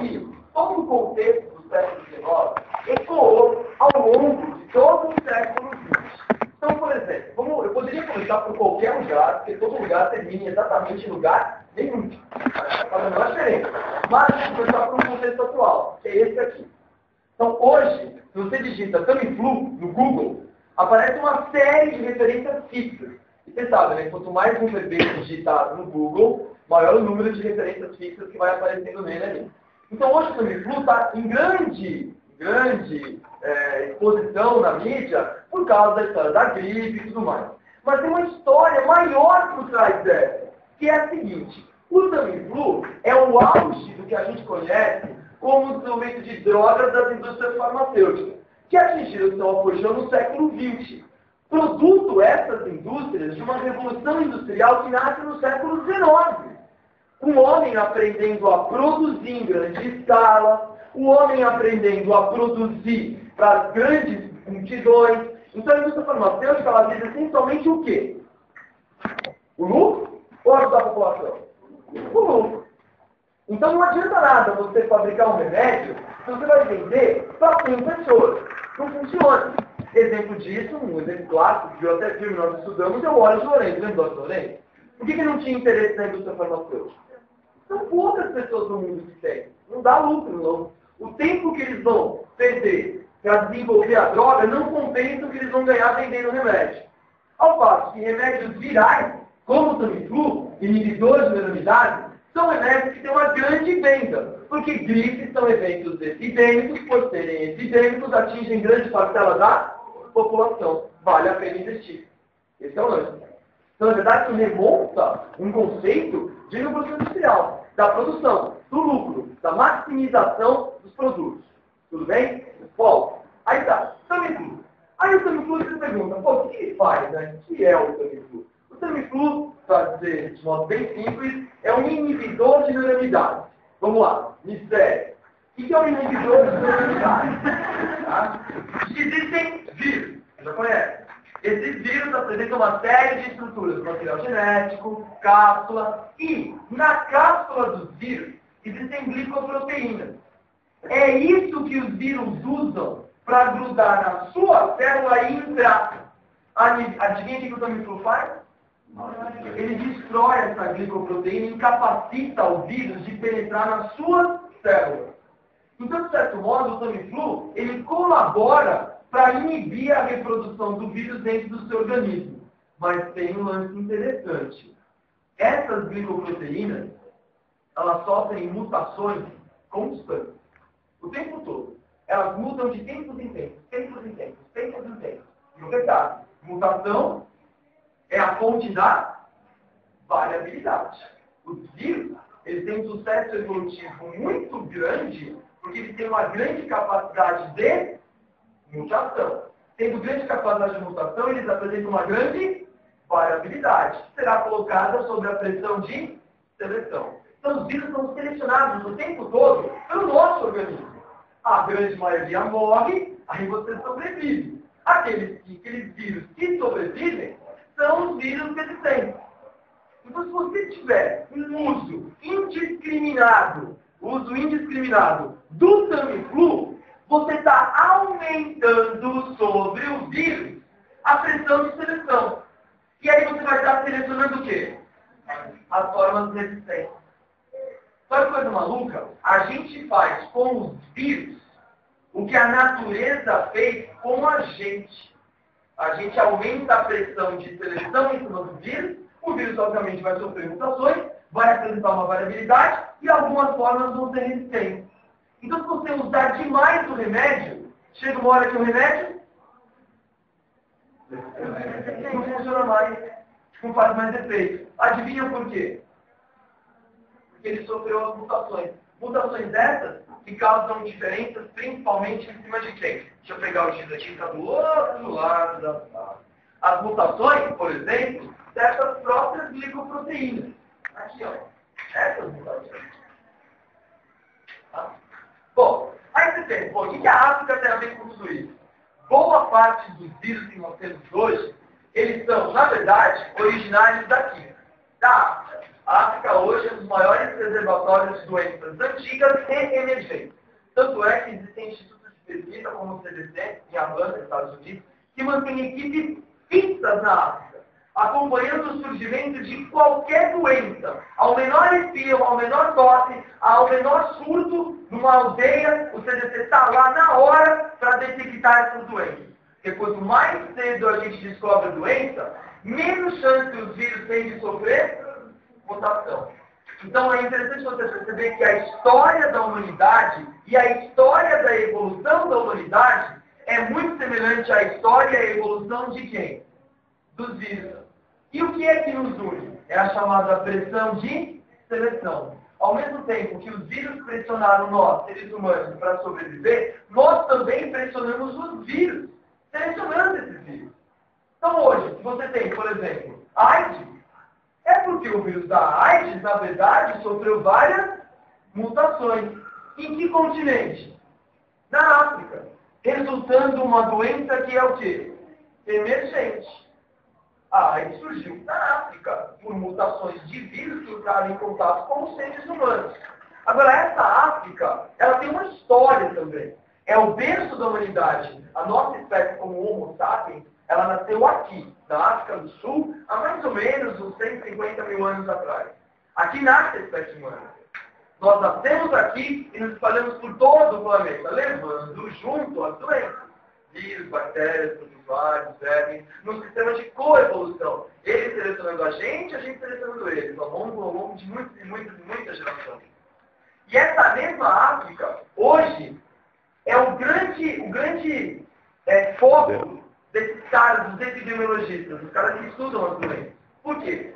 que todo o contexto do século XIX ecoou ao longo de todo o século XX. Então, por exemplo, eu poderia começar por qualquer lugar, porque todo lugar termina exatamente em lugar nenhum. Faz a menor diferença. Mas vou começar por um contexto atual, que é esse aqui. Então, hoje, se você digita Tamiflu no Google, aparece uma série de referências fixas. E você sabe, né? Quanto mais um verbete digitado no Google, maior o número de referências fixas que vai aparecendo nele ali. Então, hoje o Tamiflu está em grande exposição na mídia por causa da história da gripe e tudo mais. Mas tem uma história maior por trás dessa, que é a seguinte. O Tamiflu é o auge do que a gente conhece como o desenvolvimento de drogas das indústrias farmacêuticas, que atingiram seu apogeu no século XX. Produto essas indústrias de uma revolução industrial que nasce no século XIX. Um homem aprendendo a produzir em grande escala, o homem aprendendo a produzir para grandes multidões. Então a indústria farmacêutica, ela diz essencialmente o quê? O lucro ou ajudar a população? O lucro. Então não adianta nada você fabricar um remédio se você vai vender para 100 pessoas. Não funciona. Exemplo disso, um exemplo clássico, que eu até vi, nós estudamos, é o óleo de Lourenço. Lembra do óleo de Lourenço? Por que não tinha interesse na indústria farmacêutica? São poucas pessoas no mundo que têm. Não dá lucro, não. O tempo que eles vão perder para desenvolver a droga não compensa o que eles vão ganhar vendendo o remédio. Ao passo que remédios virais, como o Tamiflu, inibidores de neuraminidase, são remédios que têm uma grande venda, porque gripes são eventos epidêmicos, por serem epidêmicos, atingem grande parcela da população. Vale a pena investir. Esse é o lance. Então, na verdade, isso remonta um conceito de revolução industrial, da produção, do lucro, da maximização dos produtos. Tudo bem? Bom, aí tá. Tamiflu. Aí o Tamiflu você pergunta, o que ele faz, né? O que é o Tamiflu? O Tamiflu, para dizer de modo bem simples, é um inibidor de neuraminidase. Vamos lá, mistério. O que é um inibidor de neuraminidase? Tá? Existem vírus, você já conhece. Esses vírus apresentam uma série de estruturas, material genético, cápsula, e na cápsula dos vírus existem glicoproteínas. É isso que os vírus usam para grudar na sua célula e entrar. Adivinha o que o Tamiflu faz? Ele destrói essa glicoproteína e incapacita o vírus de penetrar nas suas células. Então, de certo modo, o Tamiflu, ele colabora para inibir a reprodução do vírus dentro do seu organismo. Mas tem um lance interessante. Essas glicoproteínas, elas sofrem mutações constantes. O tempo todo. Elas mudam de tempos em tempos. E o detalhe, mutação é a fonte da variabilidade. Os vírus, eles têm um sucesso evolutivo muito grande, porque eles têm uma grande capacidade de mutação. Tendo grande capacidade de mutação, eles apresentam uma grande variabilidade, que será colocada sob a pressão de seleção. Então, os vírus são selecionados o tempo todo pelo nosso organismo. A grande maioria morre, aí você sobrevive. Aqueles vírus que sobrevivem são os vírus resistentes. Então, se você tiver um uso indiscriminado do Tamiflu, você está aumentando sobre o vírus a pressão de seleção. E aí você vai estar selecionando o quê? As formas resistentes. Sabe coisa maluca? A gente faz com os vírus o que a natureza fez com a gente. A gente aumenta a pressão de seleção em cima do vírus, o vírus obviamente vai sofrer mutações, vai apresentar uma variabilidade e algumas formas vão ser resistentes. Então, se você usar demais o remédio, chega uma hora que o remédio não funciona mais, não faz mais efeito. Adivinha por quê? Porque ele sofreu as mutações. Mutações dessas que causam diferenças principalmente em cima de quem? Deixa eu pegar o X aqui, está do outro lado da sala. As mutações, por exemplo, dessas próprias glicoproteínas. Aqui, ó. Essas mutações. Tá? Bom, aí você pensa, o que a África tem a ver com tudo isso? Boa parte dos vírus que nós temos hoje, eles são, na verdade, originários daqui, da África. A África hoje é um dos maiores reservatórios de doenças antigas e emergentes. Tanto é que existem institutos de pesquisa, como o CDC, em Atlanta, Estados Unidos, que mantêm equipes fixas na África, acompanhando o surgimento de qualquer doença, ao menor espirro, ao menor tosse, ao menor surto, numa aldeia, o CDC está lá na hora para detectar essas doenças. Porque quanto mais cedo a gente descobre a doença, menos chance os vírus têm de sofrer mutação. Então é interessante você perceber que a história da humanidade e a história da evolução da humanidade é muito semelhante à história e à evolução de quem? Dos vírus. E o que é que nos une? É a chamada pressão de seleção. Ao mesmo tempo que os vírus pressionaram nós, seres humanos, para sobreviver, nós também pressionamos os vírus, selecionando esses vírus. Então hoje, se você tem, por exemplo, AIDS, é porque o vírus da AIDS, na verdade, sofreu várias mutações. Em que continente? Na África. Resultando uma doença que é o quê? Emergente. A AIDS surgiu na África, por mutações de vírus que entraram em contato com os seres humanos. Agora, essa África, ela tem uma história também. É o berço da humanidade. A nossa espécie como Homo sapiens, ela nasceu aqui, na África do Sul, há mais ou menos uns 150 mil anos atrás. Aqui nasce a espécie humana. Nós nascemos aqui e nos espalhamos por todo o planeta, levando junto as doenças. Vírus, bactérias, protozoários, vermes, num sistema de coevolução. Eles selecionando a gente selecionando eles, ao longo de muitas gerações. E essa mesma África, hoje, é o grande foco desses caras, dos epidemiologistas, dos caras que estudam as doenças. Por quê?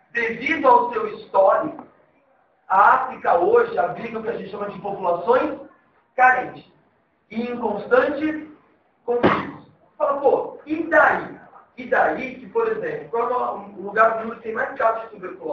Devido ao seu histórico, a África hoje abriga o que a gente chama de populações carentes e em constantes conflitos. Fala, pô, e daí? E daí que, por exemplo, qual é o lugar do mundo que tem mais casos de tuberculose?